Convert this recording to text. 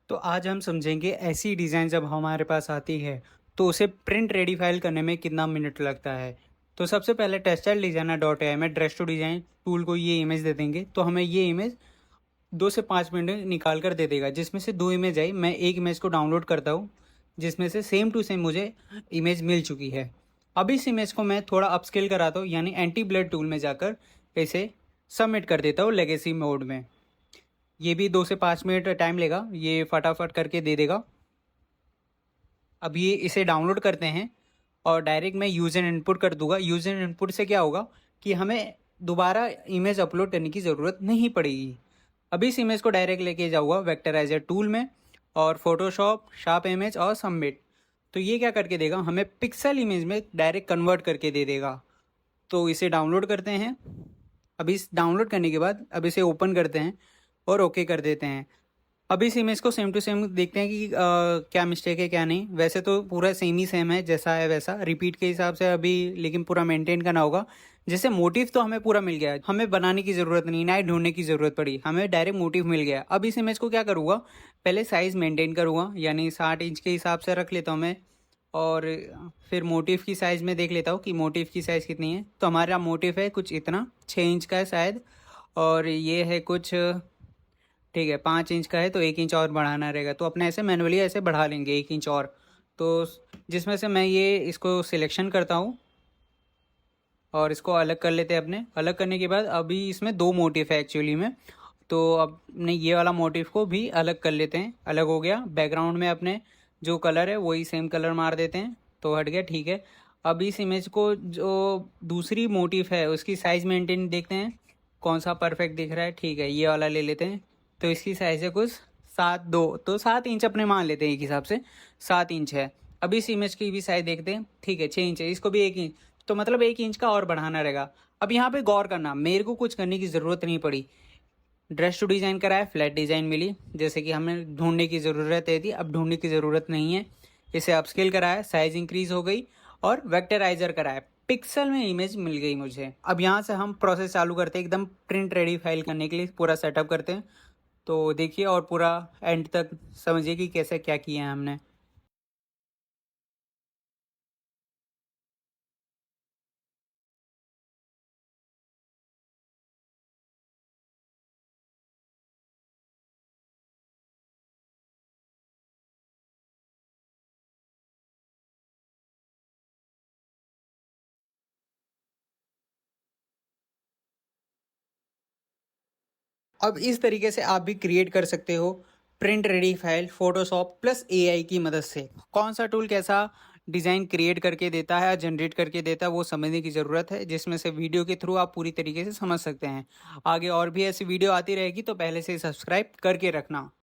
तो आज हम समझेंगे ऐसी डिज़ाइन जब हमारे पास आती है तो उसे प्रिंट रेडी फाइल करने में कितना मिनट लगता है। तो सबसे पहले टेक्सटाइल डिज़ाइनर डॉट ए आई में ड्रेस टू डिज़ाइन टूल को ये इमेज दे देंगे तो हमें ये इमेज 2 से 5 मिनट में निकाल कर दे देगा, जिसमें से 2 इमेज आई। मैं एक इमेज को डाउनलोड करता हूँ जिसमें से सेम टू सेम मुझे इमेज मिल चुकी है। अब इस इमेज को मैं थोड़ा अपस्केल कराता हूँ, यानी एंटी ब्लर टूल में जाकर इसे सबमिट कर देता हूँ लेगेसी मोड में। ये भी 2 से 5 मिनट टाइम लेगा, ये फटाफट करके दे देगा। अब ये इसे डाउनलोड करते हैं और डायरेक्ट मैं यूज़ एंड इनपुट कर दूंगा। यूज़ एंड इनपुट से क्या होगा कि हमें दोबारा इमेज अपलोड करने की ज़रूरत नहीं पड़ेगी। अब इस इमेज को डायरेक्ट लेके जाऊँगा वेक्टराइजर टूल में और फोटोशॉप, शार्प इमेज और सबमिट। तो ये क्या करके देगा, हमें पिक्सल इमेज में डायरेक्ट कन्वर्ट करके दे देगा। तो इसे डाउनलोड करते हैं। अब इस डाउनलोड करने के बाद अब इसे ओपन करते हैं और ओके कर देते हैं। अब इस इमेज को सेम टू सेम देखते हैं कि क्या मिस्टेक है क्या नहीं। वैसे तो पूरा सेम ही सेम है, जैसा है वैसा रिपीट के हिसाब से अभी, लेकिन पूरा मेंटेन करना होगा। जैसे मोटिव तो हमें पूरा मिल गया, हमें बनाने की ज़रूरत नहीं, ना ही ढूंढने की ज़रूरत पड़ी, हमें डायरेक्ट मोटिव मिल गया। अब इस इमेज को क्या करूँगा, पहले साइज़ मेंटेन करूँगा, यानी 60 इंच के हिसाब से रख लेता हूँ मैं। और फिर मोटिव की साइज़ में देख लेता हूँ कि मोटिव की साइज़ कितनी है। तो हमारा मोटिव है कुछ इतना, 6 इंच का है शायद, और ये है कुछ, ठीक है 5 इंच का है, तो 1 इंच और बढ़ाना रहेगा। तो अपने ऐसे मैनुअली ऐसे बढ़ा लेंगे 1 इंच और। तो जिसमें से मैं ये इसको सिलेक्शन करता हूँ और इसको अलग कर लेते हैं अपने। अलग करने के बाद अभी इसमें 2 मोटिव है एक्चुअली में, तो अपने ये वाला मोटिव को भी अलग कर लेते हैं। अलग हो गया। बैकग्राउंड में अपने जो कलर है वही सेम कलर मार देते हैं, तो हट गया, ठीक है। अब इस इमेज को जो दूसरी मोटिव है उसकी साइज़ मेंटेन देखते हैं कौन सा परफेक्ट दिख रहा है। ठीक है, ये वाला ले लेते हैं। तो इसकी साइज़ है कुछ 7 2, तो 7 इंच अपने मान लेते हैं एक हिसाब से, 7 इंच है। अब इस इमेज की भी साइज़ देखते हैं, ठीक है 6 इंच है, इसको भी 1 इंच, तो मतलब 1 इंच का और बढ़ाना रहेगा। अब यहाँ पे गौर करना, मेरे को कुछ करने की ज़रूरत नहीं पड़ी। ड्रेस टू डिज़ाइन कराया, फ्लैट डिज़ाइन मिली, जैसे कि हमें ढूंढने की ज़रूरत है थी, अब ढूंढने की ज़रूरत नहीं है। इसे अपस्केल कराया, साइज़ इंक्रीज़ हो गई, और वेक्टराइजर कराया, पिक्सल में इमेज मिल गई मुझे। अब यहाँ से हम प्रोसेस चालू करते हैं, एकदम प्रिंट रेडी फाइल करने के लिए पूरा सेटअप करते हैं। तो देखिए और पूरा एंड तक समझिए कि कैसे क्या किया है हमने। अब इस तरीके से आप भी क्रिएट कर सकते हो print ready file Photoshop plus AI की मदद से। कौन सा टूल कैसा डिज़ाइन क्रिएट करके देता है, जनरेट करके देता है, वो समझने की ज़रूरत है, जिसमें से वीडियो के थ्रू आप पूरी तरीके से समझ सकते हैं। आगे और भी ऐसी वीडियो आती रहेगी, तो पहले से सब्सक्राइब करके रखना।